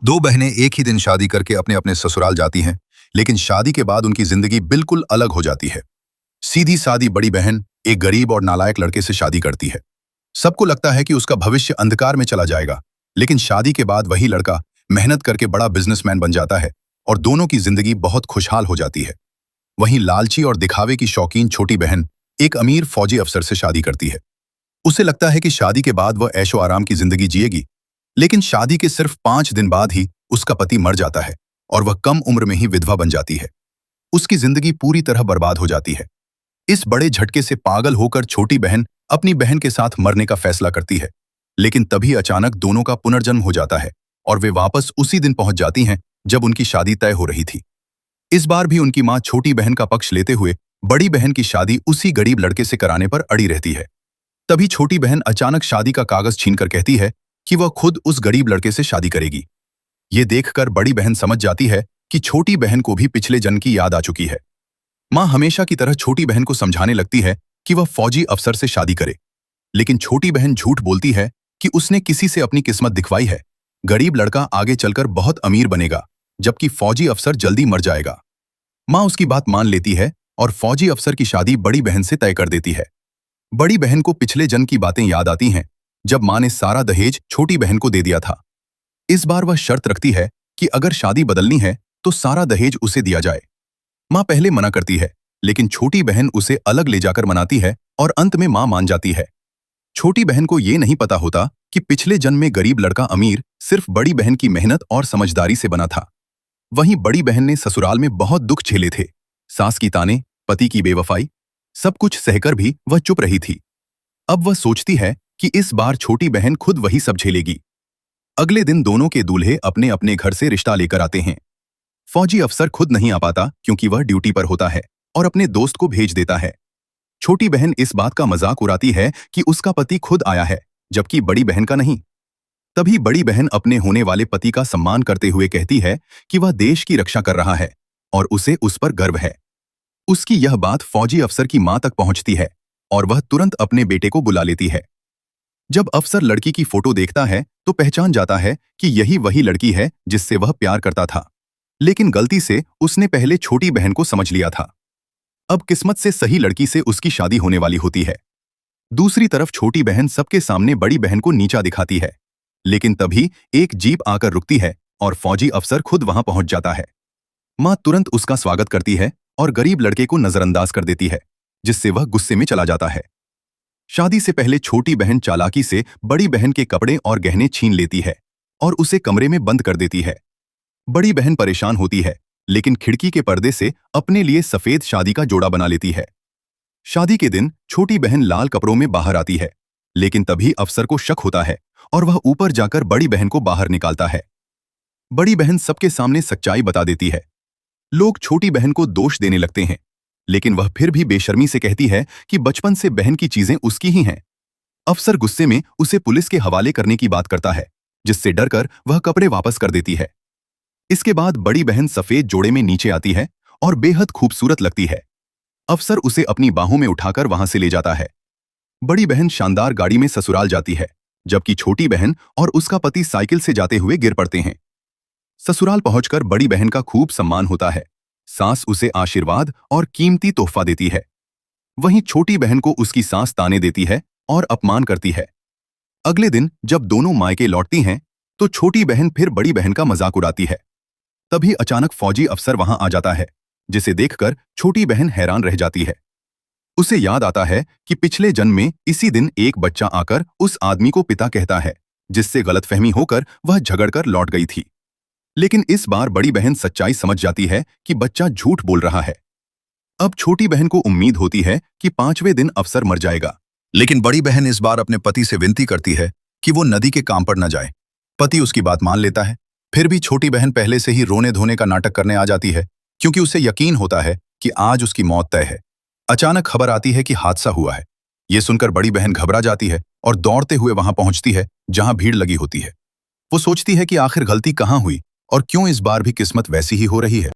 दो बहनें एक ही दिन शादी करके अपने अपने ससुराल जाती हैं, लेकिन शादी के बाद उनकी जिंदगी बिल्कुल अलग हो जाती है। सीधी सादी बड़ी बहन एक गरीब और नालायक लड़के से शादी करती है। सबको लगता है कि उसका भविष्य अंधकार में चला जाएगा, लेकिन शादी के बाद वही लड़का मेहनत करके बड़ा बिजनेसमैन बन जाता है और दोनों की जिंदगी बहुत खुशहाल हो जाती है। वहीं लालची और दिखावे की शौकीन छोटी बहन एक अमीर फौजी अफसर से शादी करती है। उसे लगता है कि शादी के बाद वह ऐशो आराम की जिंदगी जिएगी, लेकिन शादी के सिर्फ 5 दिन बाद ही उसका पति मर जाता है और वह कम उम्र में ही विधवा बन जाती है। उसकी जिंदगी पूरी तरह बर्बाद हो जाती है। इस बड़े झटके से पागल होकर छोटी बहन अपनी बहन के साथ मरने का फैसला करती है, लेकिन तभी अचानक दोनों का पुनर्जन्म हो जाता है और वे वापस उसी दिन पहुंच जाती हैं जब उनकी शादी तय हो रही थी। इस बार भी उनकी मां छोटी बहन का पक्ष लेते हुए बड़ी बहन की शादी उसी गरीब लड़के से कराने पर अड़ी रहती है। तभी छोटी बहन अचानक शादी का कागज छीनकर कहती है कि वह खुद उस गरीब लड़के से शादी करेगी। ये देखकर बड़ी बहन समझ जाती है कि छोटी बहन को भी पिछले जन्म की याद आ चुकी है। मां हमेशा की तरह छोटी बहन को समझाने लगती है कि वह फौजी अफसर से शादी करे, लेकिन छोटी बहन झूठ बोलती है कि उसने किसी से अपनी किस्मत दिखवाई है। गरीब लड़का आगे चलकर बहुत अमीर बनेगा, जबकि फौजी अफसर जल्दी मर जाएगा। मां उसकी बात मान लेती है और फौजी अफसर की शादी बड़ी बहन से तय कर देती है। बड़ी बहन को पिछले जन्म की बातें याद आती हैं, जब मां ने सारा दहेज छोटी बहन को दे दिया था। इस बार वह शर्त रखती है कि अगर शादी बदलनी है तो सारा दहेज उसे दिया जाए। मां पहले मना करती है, लेकिन छोटी बहन उसे अलग ले जाकर मनाती है और अंत में मां मान जाती है। छोटी बहन को यह नहीं पता होता कि पिछले जन्म में गरीब लड़का अमीर सिर्फ बड़ी बहन की मेहनत और समझदारी से बना था। वहीं बड़ी बहन ने ससुराल में बहुत दुख झेले थे। सास की ताने, पति की बेवफाई, सब कुछ सहकर भी वह चुप रही थी। अब वह सोचती है कि इस बार छोटी बहन खुद वही सब झेलेगी। अगले दिन दोनों के दूल्हे अपने अपने घर से रिश्ता लेकर आते हैं। फौजी अफसर खुद नहीं आ पाता क्योंकि वह ड्यूटी पर होता है और अपने दोस्त को भेज देता है। छोटी बहन इस बात का मजाक उड़ाती है कि उसका पति खुद आया है, जबकि बड़ी बहन का नहीं। तभी बड़ी बहन अपने होने वाले पति का सम्मान करते हुए कहती है कि वह देश की रक्षा कर रहा है और उसे उस पर गर्व है। उसकी यह बात फौजी अफसर की मां तक पहुंचती है और वह तुरंत अपने बेटे को बुला लेती है। जब अफसर लड़की की फोटो देखता है तो पहचान जाता है कि यही वही लड़की है जिससे वह प्यार करता था, लेकिन गलती से उसने पहले छोटी बहन को समझ लिया था। अब किस्मत से सही लड़की से उसकी शादी होने वाली होती है। दूसरी तरफ छोटी बहन सबके सामने बड़ी बहन को नीचा दिखाती है, लेकिन तभी एक जीप आकर रुकती है और फौजी अफसर खुद वहां पहुंच जाता है। मां तुरंत उसका स्वागत करती है और गरीब लड़के को नजरअंदाज कर देती है, जिससे वह गुस्से में चला जाता है। शादी से पहले छोटी बहन चालाकी से बड़ी बहन के कपड़े और गहने छीन लेती है और उसे कमरे में बंद कर देती है। बड़ी बहन परेशान होती है, लेकिन खिड़की के पर्दे से अपने लिए सफेद शादी का जोड़ा बना लेती है। शादी के दिन छोटी बहन लाल कपड़ों में बाहर आती है, लेकिन तभी अफसर को शक होता है और वह ऊपर जाकर बड़ी बहन को बाहर निकालता है। बड़ी बहन सबके सामने सच्चाई बता देती है। लोग छोटी बहन को दोष देने लगते हैं, लेकिन वह फिर भी बेशर्मी से कहती है कि बचपन से बहन की चीजें उसकी ही हैं। अफसर गुस्से में उसे पुलिस के हवाले करने की बात करता है, जिससे डरकर वह कपड़े वापस कर देती है। इसके बाद बड़ी बहन सफेद जोड़े में नीचे आती है और बेहद खूबसूरत लगती है। अफसर उसे अपनी बाहों में उठाकर वहां से ले जाता है। बड़ी बहन शानदार गाड़ी में ससुराल जाती है, जबकि छोटी बहन और उसका पति साइकिल से जाते हुए गिर पड़ते हैं। ससुराल पहुंचकर बड़ी बहन का खूब सम्मान होता है। सास उसे आशीर्वाद और कीमती तोहफा देती है। वहीं छोटी बहन को उसकी सास ताने देती है और अपमान करती है। अगले दिन जब दोनों मायके लौटती हैं, तो छोटी बहन फिर बड़ी बहन का मजाक उड़ाती है। तभी अचानक फौजी अफसर वहां आ जाता है, जिसे देखकर छोटी बहन हैरान रह जाती है। उसे याद आता है कि पिछले जन्म में इसी दिन एक बच्चा आकर उस आदमी को पिता कहता है, जिससे गलतफहमी होकर वह झगड़कर लौट गई थी। लेकिन इस बार बड़ी बहन सच्चाई समझ जाती है कि बच्चा झूठ बोल रहा है। अब छोटी बहन को उम्मीद होती है कि 5वें दिन अफसर मर जाएगा, लेकिन बड़ी बहन इस बार अपने पति से विनती करती है कि वो नदी के काम पर न जाए। पति उसकी बात मान लेता है। फिर भी छोटी बहन पहले से ही रोने धोने का नाटक करने आ जाती है, क्योंकि उसे यकीन होता है कि आज उसकी मौत तय है। अचानक खबर आती है कि हादसा हुआ है। ये सुनकर बड़ी बहन घबरा जाती है और दौड़ते हुए वहां पहुंचती है जहां भीड़ लगी होती है। वो सोचती है कि आखिर गलती कहां हुई और क्यों इस बार भी किस्मत वैसी ही हो रही है।